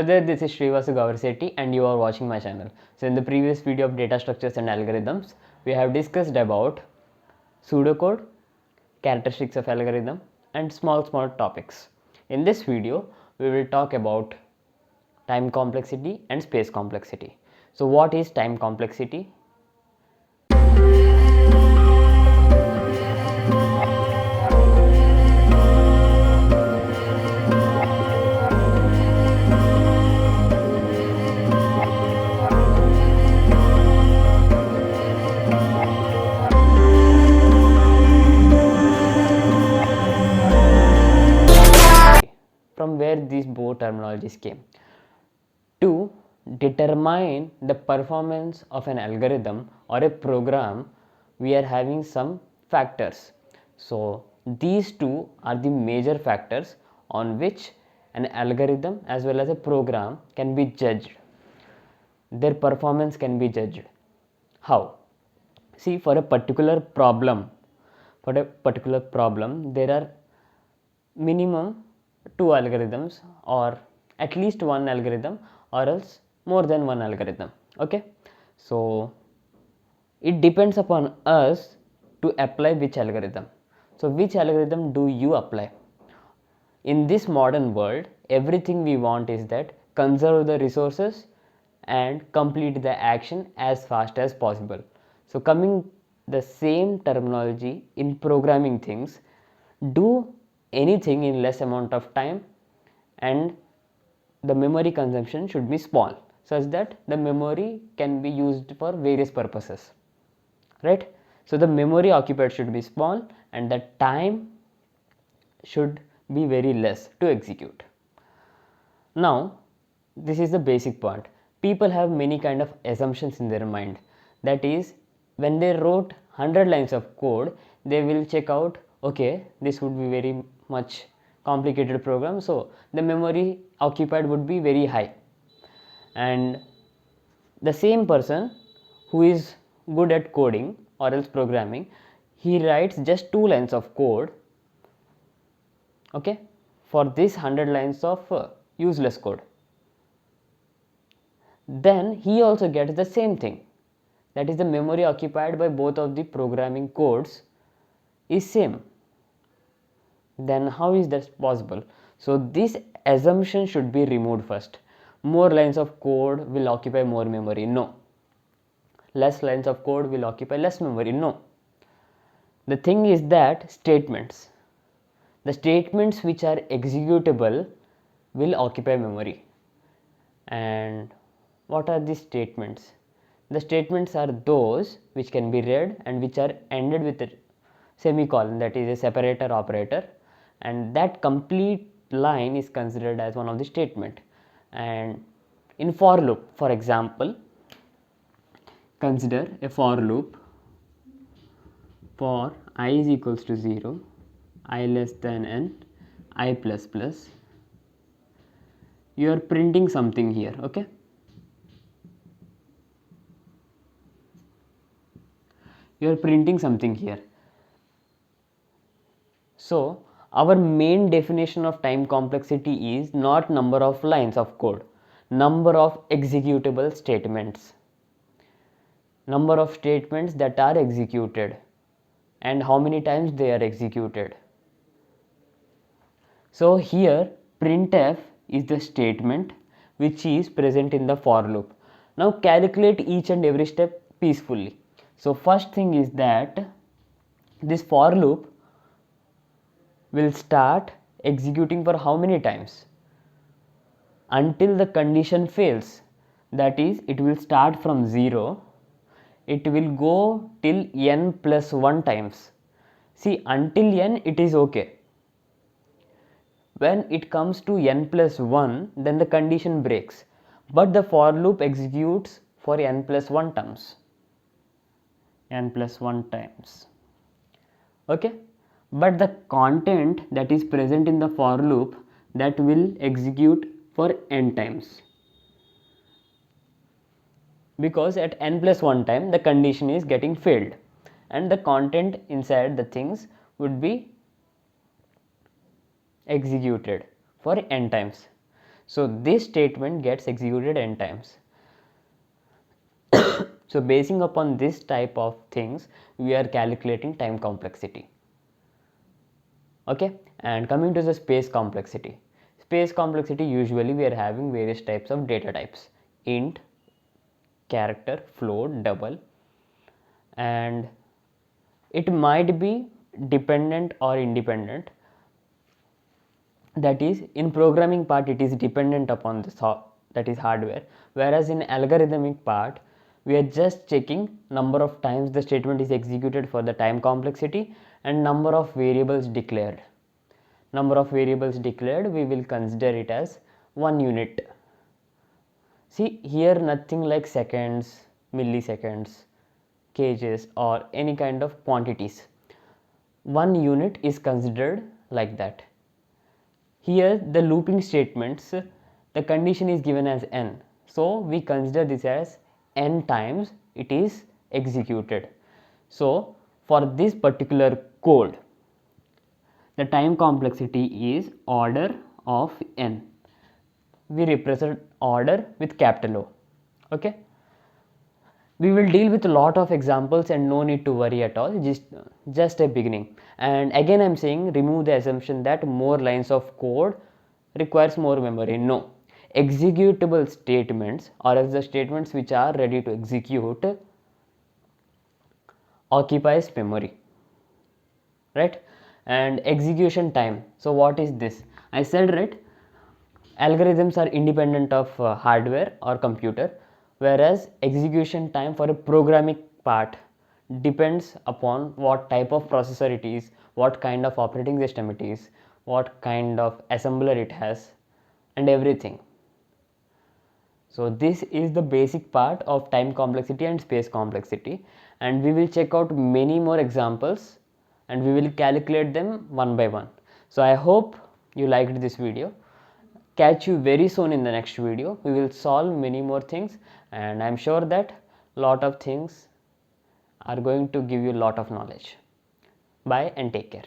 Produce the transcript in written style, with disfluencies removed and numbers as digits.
There, this is Srivasu Gavarsetti and you are watching my channel. So in the previous video of data structures and algorithms, we have discussed about pseudocode, characteristics of algorithm and small topics. In this video, we will talk about time complexity and space complexity. So what is time complexity? From where these both terminologies came. To determine the performance of an algorithm or a program, we are having some factors. So these two are the major factors on which an algorithm as well as a program can be judged. Their performance can be judged. How? See, for a particular problem, there are minimum two algorithms or at least one algorithm or else more than one algorithm. Okay, so it depends upon us to apply which algorithm. So which algorithm do you apply? In this modern world, everything we want is that conserve the resources and complete the action as fast as possible. So coming the same terminology in programming things, do anything in less amount of time and the memory consumption should be small such that the memory can be used for various purposes, right? So the memory occupied should be small and the time should be very less to execute. Now this is the basic part. People have many kind of assumptions in their mind. That is, when they wrote 100 lines of code, they will check out, okay, this would be very much complicated program, so the memory occupied would be very high. And the same person who is good at coding or else programming, he writes just 2 lines of code, okay, for this 100 lines of useless code. Then he also gets the same thing, that is the memory occupied by both of the programming codes is same. Then how is that possible? So this assumption should be removed first. More lines of code will occupy more memory. No. Less lines of code will occupy less memory. No. The thing is that statements, the statements which are executable will occupy memory. And what are these statements? The statements are those which can be read and which are ended with a semicolon, that is a separator operator, and that complete line is considered as one of the statement. And in for loop, for example, consider a for loop for I is equals to 0, I less than n, I plus plus. You are printing something here, okay? You are printing something here. So our main definition of time complexity is not number of lines of code, number of executable statements, number of statements that are executed and how many times they are executed. So here printf is the statement which is present in the for loop. Now calculate each and every step peacefully. So first thing is that this for loop will start executing for how many times? Until the condition fails. That is, it will start from 0, it will go till n plus 1 times. See, until n it is okay. When it comes to n plus 1, then the condition breaks, but the for loop executes for n plus 1 times. Okay, but the content that is present in the for loop, that will execute for n times, because at n plus 1 time the condition is getting failed and the content inside the things would be executed for n times. So this statement gets executed n times. So basing upon this type of things, we are calculating time complexity. Okay, and coming to the space complexity. Space complexity, usually we are having various types of data types: int, character, float, double, and it might be dependent or independent. That is, in programming part it is dependent upon the that is hardware, whereas in algorithmic part we are just checking number of times the statement is executed for the time complexity and number of variables declared. Number of variables declared, we will consider it as 1 unit. See here, nothing like seconds, milliseconds, kgs or any kind of quantities. 1 unit is considered like that. Here the looping statements, the condition is given as n, so we consider this as n times it is executed. So for this particular code, the time complexity is order of n. We represent order with capital O. Okay, we will deal with a lot of examples and no need to worry at all, just a beginning. And again I am saying, remove the assumption that more lines of code requires more memory. No, executable statements, or as the statements which are ready to execute, occupies memory, right? And execution time, so what is this? I said, right, algorithms are independent of hardware or computer, whereas execution time for a programming part depends upon what type of processor it is, what kind of operating system it is, what kind of assembler it has, and everything. So this is the basic part of time complexity and space complexity, and we will check out many more examples and we will calculate them one by one. So I hope you liked this video. Catch you very soon in the next video. We will solve many more things, and I am sure that lot of things are going to give you lot of knowledge. Bye and take care.